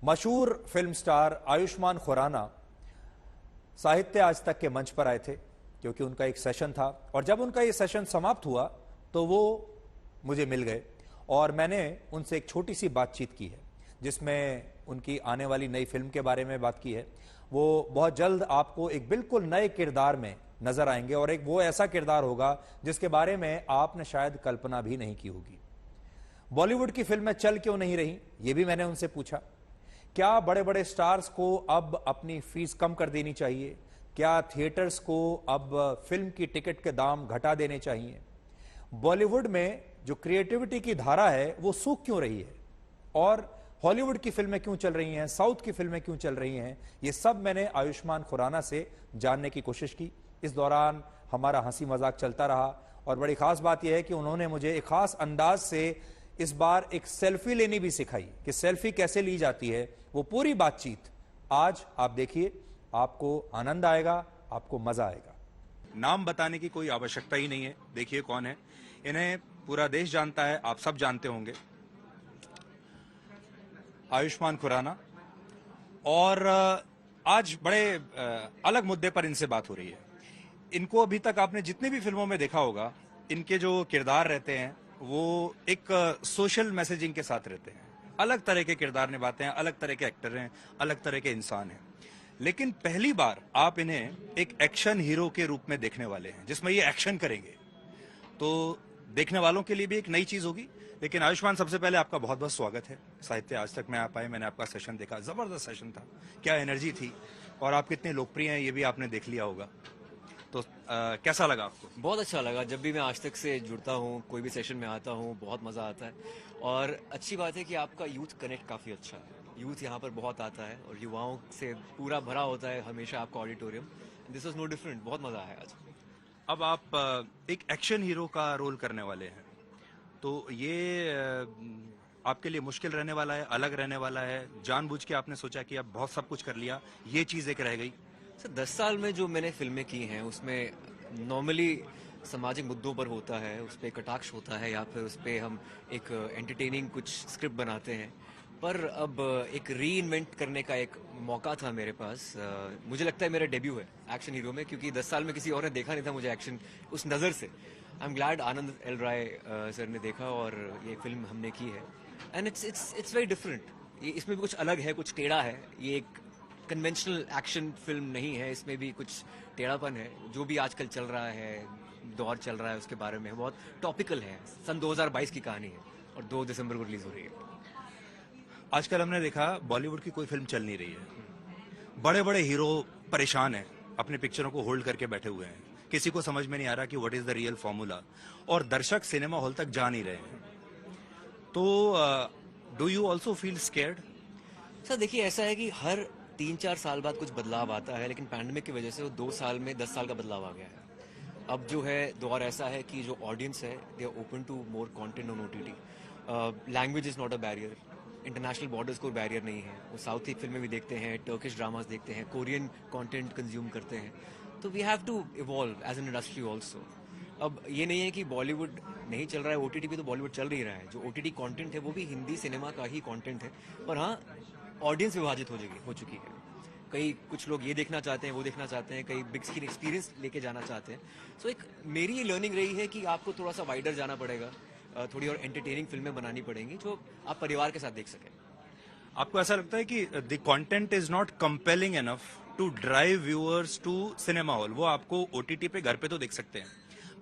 मशहूर film star Ayushman Khurana साहित्य आज तक के मंच पर आए थे क्योंकि उनका एक सेशन था और जब उनका ये सेशन समाप्त हुआ तो वो मुझे मिल गए और मैंने उनसे एक छोटी सी बातचीत की है जिसमें उनकी आने वाली नई फिल्म के बारे में बात की है। वो बहुत जल्द आपको एक बिल्कुल नए किरदार में नजर आएंगे और एक वो ऐसा किरदार होगा जिसके बारे में आपने शायद कल्पना भी नहीं की होगी। बॉलीवुड की फिल्में चल क्यों नहीं रही, ये भी मैंने उनसे पूछा। क्या बड़े बड़े स्टार्स को अब अपनी फीस कम कर देनी चाहिए? क्या थिएटर्स को अब फिल्म की टिकट के दाम घटा देने चाहिए? बॉलीवुड में जो क्रिएटिविटी की धारा है वो सूख क्यों रही है और हॉलीवुड की फिल्में क्यों चल रही हैं, साउथ की फिल्में क्यों चल रही हैं, ये सब मैंने आयुष्मान खुराना से जानने की कोशिश की। इस दौरान हमारा हंसी मजाक चलता रहा और बड़ी खास बात यह है कि उन्होंने मुझे एक खास अंदाज से इस बार एक सेल्फी लेनी भी सिखाई कि सेल्फी कैसे ली जाती है। वो पूरी बातचीत आज आप देखिए, आपको आनंद आएगा, आपको मजा आएगा। नाम बताने की कोई आवश्यकता ही नहीं है, देखिए कौन है। इन्हें पूरा देश जानता है, आप सब जानते होंगे, आयुष्मान खुराना। और आज बड़े अलग मुद्दे पर इनसे बात हो रही है। इनको अभी तक आपने जितनी भी फिल्मों में देखा होगा, इनके जो किरदार रहते हैं वो एक सोशल मैसेजिंग के साथ रहते हैं। अलग तरह के किरदार निभाते हैं, अलग तरह के एक्टर हैं, अलग तरह के इंसान हैं। लेकिन पहली बार आप इन्हें एक एक्शन हीरो के रूप में देखने वाले हैं जिसमें ये एक्शन करेंगे, तो देखने वालों के लिए भी एक नई चीज होगी। लेकिन आयुष्मान, सबसे पहले आपका बहुत बहुत स्वागत है साहित्य आज तक में आप आए। मैंने आपका सेशन देखा, जबरदस्त सेशन था, क्या एनर्जी थी और आप कितने लोकप्रिय हैं ये भी आपने देख लिया होगा। तो कैसा लगा आपको? बहुत अच्छा लगा। जब भी मैं आज तक से जुड़ता हूँ, कोई भी सेशन में आता हूँ, बहुत मज़ा आता है। और अच्छी बात है कि आपका यूथ कनेक्ट काफ़ी अच्छा है। यूथ यहाँ पर बहुत आता है और युवाओं से पूरा भरा होता है हमेशा आपका auditorium. This was no different, बहुत मज़ा आया आज। अब आप एक एक्शन हीरो का रोल करने वाले हैं, तो ये आपके लिए मुश्किल रहने वाला है, अलग रहने वाला है? जानबूझ के आपने सोचा कि अब बहुत सब कुछ कर लिया, ये चीज़ एक रह गई? सर 10 साल में जो मैंने फिल्में की हैं उसमें नॉर्मली सामाजिक मुद्दों पर होता है, उस पर कटाक्ष होता है या फिर उस पर हम एक एंटरटेनिंग कुछ स्क्रिप्ट बनाते हैं। पर अब एक री इन्वेंट करने का एक मौका था मेरे पास। मुझे लगता है मेरा डेब्यू है एक्शन हीरो में, क्योंकि 10 साल में किसी और ने देखा नहीं था मुझे एक्शन उस नज़र से। I am glad Aanand L Rai sir ने देखा और ये फिल्म हमने की है। And it's very different. ये इसमें भी कुछ अलग है, कुछ टेढ़ा है। ये एक कन्वेंशनल एक्शन फिल्म नहीं है, इसमें भी कुछ टेढ़ापन है। जो भी आजकल चल रहा है, दौर चल रहा है, उसके बारे में बहुत टॉपिकल है। सन 2022 की कहानी है और 2 दिसंबर को रिलीज हो रही है। आजकल हमने देखा बॉलीवुड की कोई फिल्म चल नहीं रही है। बड़े बड़े हीरो परेशान हैं, अपने पिक्चरों को होल्ड करके बैठे हुए हैं। किसी को समझ में नहीं आ रहा कि what is the real formula, और दर्शक सिनेमा हॉल तक जा नहीं रहे हैं। तो do you also feel scared? Sir देखिए, ऐसा है कि हर 3-4 साल बाद कुछ बदलाव आता है, लेकिन पैंडेमिक की वजह से वो 2 साल में 10 साल का बदलाव आ गया है। अब जो है दौर ऐसा है कि जो ऑडियंस है they are open to more content on OTT. Language is not a barrier, international borders कोई बैरियर नहीं है। वो साउथ की फिल्में भी देखते हैं, टर्किश ड्रामास देखते हैं, कोरियन कंटेंट कंज्यूम करते हैं। तो we have to evolve as an industry also. अब ये नहीं है कि बॉलीवुड नहीं चल रहा है, ओटीटी पे तो बॉलीवुड चल ही रहा है। जो ओटीटी कंटेंट है वो भी हिंदी सिनेमा का ही कंटेंट है, पर हाँ ऑडियंस विभाजित हो चुकी है। कई कुछ लोग ये देखना चाहते हैं, वो देखना चाहते हैं, कई बिग स्क्रीन एक्सपीरियंस लेके जाना चाहते हैं। सो एक मेरी ये लर्निंग रही है कि आपको थोड़ा सा वाइडर जाना पड़ेगा, थोड़ी और एंटरटेनिंग फिल्में बनानी पड़ेंगी जो आप परिवार के साथ देख सकें। आपको ऐसा लगता है कि the content is not compelling enough to drive viewers to cinema hall? वो आपको ओटीटी पे घर पे तो देख सकते हैं,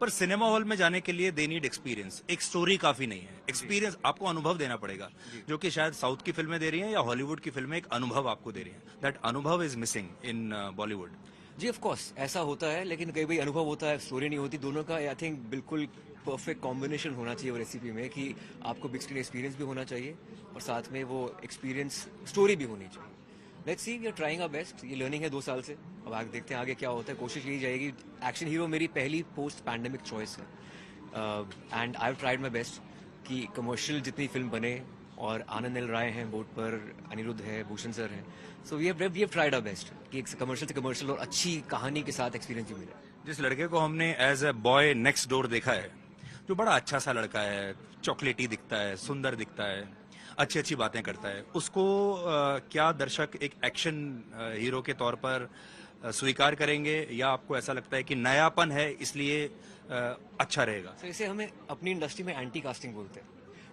पर सिनेमा हॉल में जाने के लिए दे नीड एक्सपीरियंस। एक स्टोरी काफी नहीं है, एक्सपीरियंस आपको अनुभव देना पड़ेगा, जो कि शायद साउथ की फिल्में दे रही हैं या हॉलीवुड की फिल्में एक अनुभव आपको दे रही हैं। दैट अनुभव इज मिसिंग इन बॉलीवुड। जी ऑफ कोर्स ऐसा होता है, लेकिन कई बार अनुभव होता है, स्टोरी नहीं होती। दोनों का आई थिंक बिल्कुल परफेक्ट कॉम्बिनेशन होना चाहिए वो रेसिपी में, कि आपको बिग स्क्रीन एक्सपीरियंस भी होना चाहिए और साथ में वो एक्सपीरियंस स्टोरी भी होनी चाहिए। Let's see, we are trying our best. ये लर्निंग है 2 साल से, अब आगे देखते हैं आगे क्या होता है। कोशिश यही जाएगी। एक्शन हीरो मेरी पहली पोस्ट पैंडेमिक चॉइस है and I have tried my best कि कमर्शियल जितनी फिल्म बने। और आनंद एल राय हैं बोर्ड पर, अनिरुद्ध है, भूषण सर हैं। So we have tried our best कि एक कमर्शियल से कमर्शियल और अच्छी कहानी के साथ एक्सपीरियंस भी मिले। जिस लड़के को हमने as a boy next door देखा है, जो बड़ा अच्छा सा लड़का है, चॉकलेटी दिखता है, सुंदर दिखता है, अच्छी अच्छी बातें करता है, उसको क्या दर्शक एक एक्शन हीरो के तौर पर स्वीकार करेंगे, या आपको ऐसा लगता है कि नयापन है इसलिए अच्छा रहेगा? तो इसे हमें अपनी इंडस्ट्री में एंटी कास्टिंग बोलते हैं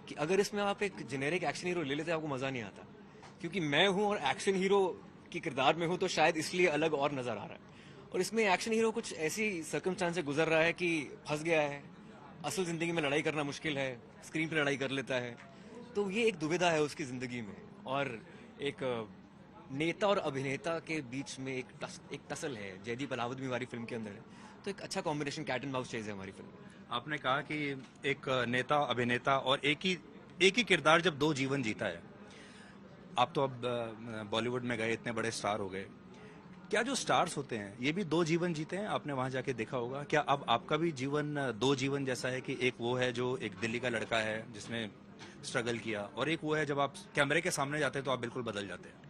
कि अगर इसमें आप एक जेनेरिक एक्शन हीरो ले लेते हैं आपको मजा नहीं आता, क्योंकि मैं हूं और एक्शन हीरो की किरदार में हूं तो शायद इसलिए अलग और नजर आ रहा है। और इसमें एक्शन हीरो कुछ ऐसी सर्कमस्टांस से गुजर रहा है कि फंस गया है, असल जिंदगी में लड़ाई करना मुश्किल है, स्क्रीन पे लड़ाई कर लेता है, तो ये एक दुविधा है उसकी जिंदगी में। और एक नेता और अभिनेता के बीच में एक टसल है, जयदीप अलावत भी हमारी फिल्म के अंदर है, तो एक अच्छा combination cat and mouse chase है हमारी फिल्म में। आपने कहा कि एक नेता अभिनेता और एक ही किरदार जब दो जीवन जीता है, आप तो अब बॉलीवुड में गए, इतने बड़े स्टार हो गए, क्या जो स्टार्स होते हैं ये भी दो जीवन जीते हैं? आपने वहां जाके देखा होगा, क्या अब आपका भी जीवन दो जीवन जैसा है कि एक वो है जो एक दिल्ली का लड़का है जिसने स्ट्रगल किया, और एक वो है जब आप कैमरे के सामने जाते हैं तो आप बिल्कुल बदल जाते हैं?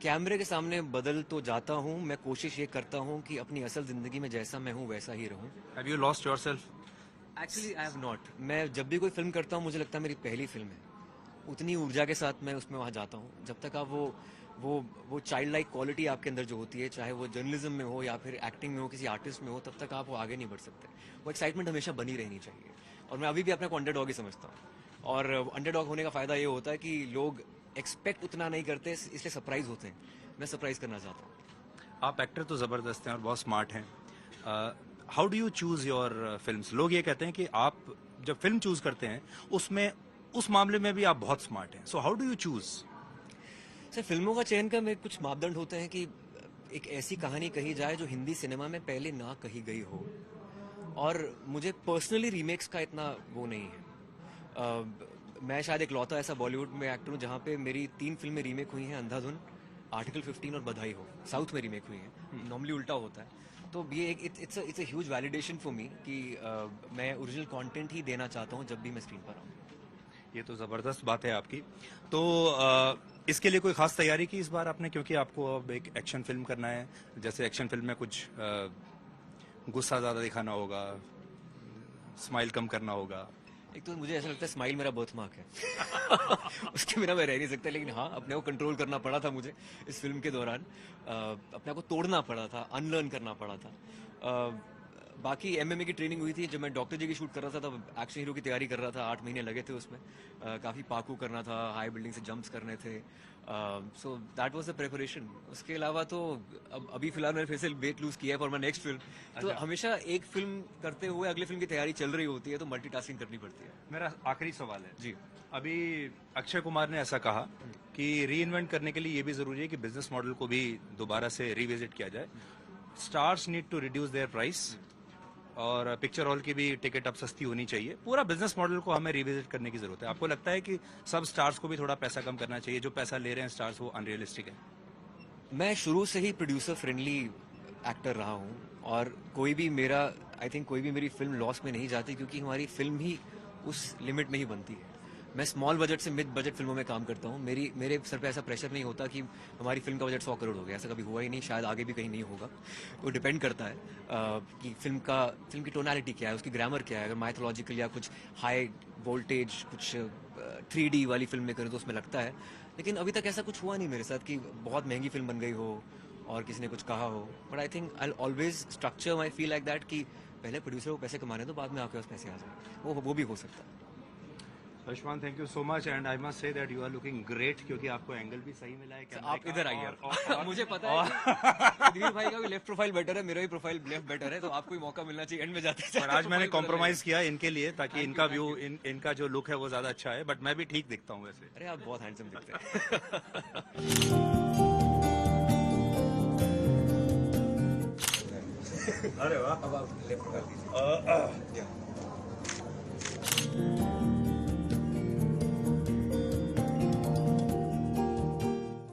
कैमरे के सामने बदल तो जाता हूँ, मैं कोशिश ये करता हूँ कि अपनी असल जिंदगी में जैसा मैं हूँ वैसा ही रहूँ। Have you lost yourself? Actually I have not. मैं जब भी कोई फिल्म करता हूँ मुझे लगता है मेरी पहली फिल्म है, उतनी ऊर्जा के साथ मैं उसमें वहाँ जाता हूँ। जब तक आप वो चाइल्ड लाइक क्वालिटी आपके अंदर जो होती है, चाहे वो जर्नलिज्म में हो या फिर एक्टिंग में हो, किसी आर्टिस्ट में हो, तब तक आप वो आगे नहीं बढ़ सकते। वो एक्साइटमेंट हमेशा बनी रहनी चाहिए। और मैं अभी भी अपने को अंडरडॉग ही समझता हूँ, और अंडरडॉग होने का फायदा ये होता है कि लोग एक्सपेक्ट उतना नहीं करते, इसलिए सरप्राइज होते हैं। मैं सरप्राइज करना चाहता हूँ। आप एक्टर तो जबरदस्त हैं और बहुत स्मार्ट हैं। How do you choose your films? लोग ये कहते हैं कि आप जब फिल्म चूज करते हैं उसमें उस मामले में भी आप बहुत स्मार्ट हैं, so how do you choose? Sir, फिल्मों का चयन का में कुछ मापदंड होते हैं कि एक ऐसी कहानी कही जाए जो हिंदी सिनेमा में पहले ना कही गई हो, और मुझे पर्सनली रीमेक्स का इतना वो नहीं है। मैं शायद एक लौता ऐसा बॉलीवुड में एक्टर हूँ जहाँ पे मेरी 3 फिल्में रीमेक हुई हैं, अंधाधुन, आर्टिकल 15 और बधाई हो, साउथ में रीमेक हुई हैं। नॉर्मली उल्टा होता है, तो ये एक it's a huge validation for me कि मैं ओरिजिनल कंटेंट ही देना चाहता हूँ जब भी मैं स्क्रीन पर आऊँ। ये तो जबरदस्त बात है आपकी। तो इसके लिए कोई खास तैयारी की इस बार आपने, क्योंकि आपको अब एक एक्शन फिल्म करना है, जैसे एक्शन फिल्म में कुछ गुस्सा ज्यादा दिखाना होगा, स्माइल कम करना होगा? एक तो मुझे ऐसा लगता है स्माइल मेरा बर्थ मार्क है उसके बिना मैं रह नहीं सकता, लेकिन हाँ, अपने को कंट्रोल करना पड़ा था मुझे इस फिल्म के दौरान। अपने को तोड़ना पड़ा था, अनलर्न करना पड़ा था। बाकी एमएमए की ट्रेनिंग हुई थी जब मैं डॉक्टर जी की शूट कर रहा था, तब एक्शन हीरो की तैयारी कर रहा था। 8 महीने लगे थे उसमें। काफ़ी पाकू करना था, हाई बिल्डिंग से जंप्स करने थे, so that was the preparation. उसके अलावा तो अभी फिलहाल मैंने फिर से वेट लूज किया है फॉर माई नेक्स्ट फिल्म। तो हमेशा एक फिल्म करते हुए अगली फिल्म की तैयारी चल रही होती है, तो मल्टीटास्किंग करनी पड़ती है। मेरा आखिरी सवाल है जी। अभी अक्षय कुमार ने ऐसा कहा कि रीइन्वेंट करने के लिए ये भी जरूरी है कि बिजनेस मॉडल को भी दोबारा से रिविजिट किया जाए। Stars need to reduce their price, और पिक्चर हॉल की भी टिकट अब सस्ती होनी चाहिए। पूरा बिजनेस मॉडल को हमें रिविजिट करने की जरूरत है। आपको लगता है कि सब स्टार्स को भी थोड़ा पैसा कम करना चाहिए? जो पैसा ले रहे हैं स्टार्स वो अनरियलिस्टिक है? मैं शुरू से ही प्रोड्यूसर फ्रेंडली एक्टर रहा हूँ, और कोई भी मेरी फिल्म लॉस में नहीं जाती, क्योंकि हमारी फिल्म ही उस लिमिट में ही बनती है। मैं स्मॉल बजट से मिड बजट फिल्मों में काम करता हूँ। मेरे सर पे ऐसा प्रेशर नहीं होता कि हमारी फिल्म का बजट 100 करोड़ हो गया, ऐसा कभी हुआ ही नहीं, शायद आगे भी कहीं नहीं होगा। वो डिपेंड करता है कि फिल्म की टोनालिटी क्या है, उसकी ग्रामर क्या है। अगर माइथोलॉजिकल या कुछ हाई वोल्टेज, कुछ 3D वाली फिल्म में करें तो उसमें लगता है, लेकिन अभी तक ऐसा कुछ हुआ नहीं मेरे साथ कि बहुत महंगी फिल्म बन गई हो और किसी ने कुछ कहा हो। But I think I always structure my feel like that कि पहले प्रोड्यूसर को पैसे कमाने, तो बाद में आपके पास पैसे आ जाए, वो भी हो सकता है। Ayushmann, thank you so much, and I must say that you are looking great, क्योंकि आपको एंगल भी सही मिला है। आप इधर आइए। मुझे पता है दिलीप भाई का भी लेफ्ट प्रोफाइल बेटर है, मेरा भी प्रोफाइल लेफ्ट बेटर है, तो आपको ही मौका मिलना चाहिए एंड में जाते। पर आज मैंने कॉम्प्रोमाइज किया इनके लिए, ताकि इनका व्यू, इनका जो लुक है वो ज्यादा अच्छा है, बट मैं भी ठीक दिखता हूँ वैसे। अरे आप बहुत हैंडसम दिखते हैं। अरे वाह, अब आप लेफ्ट कर दीजिए।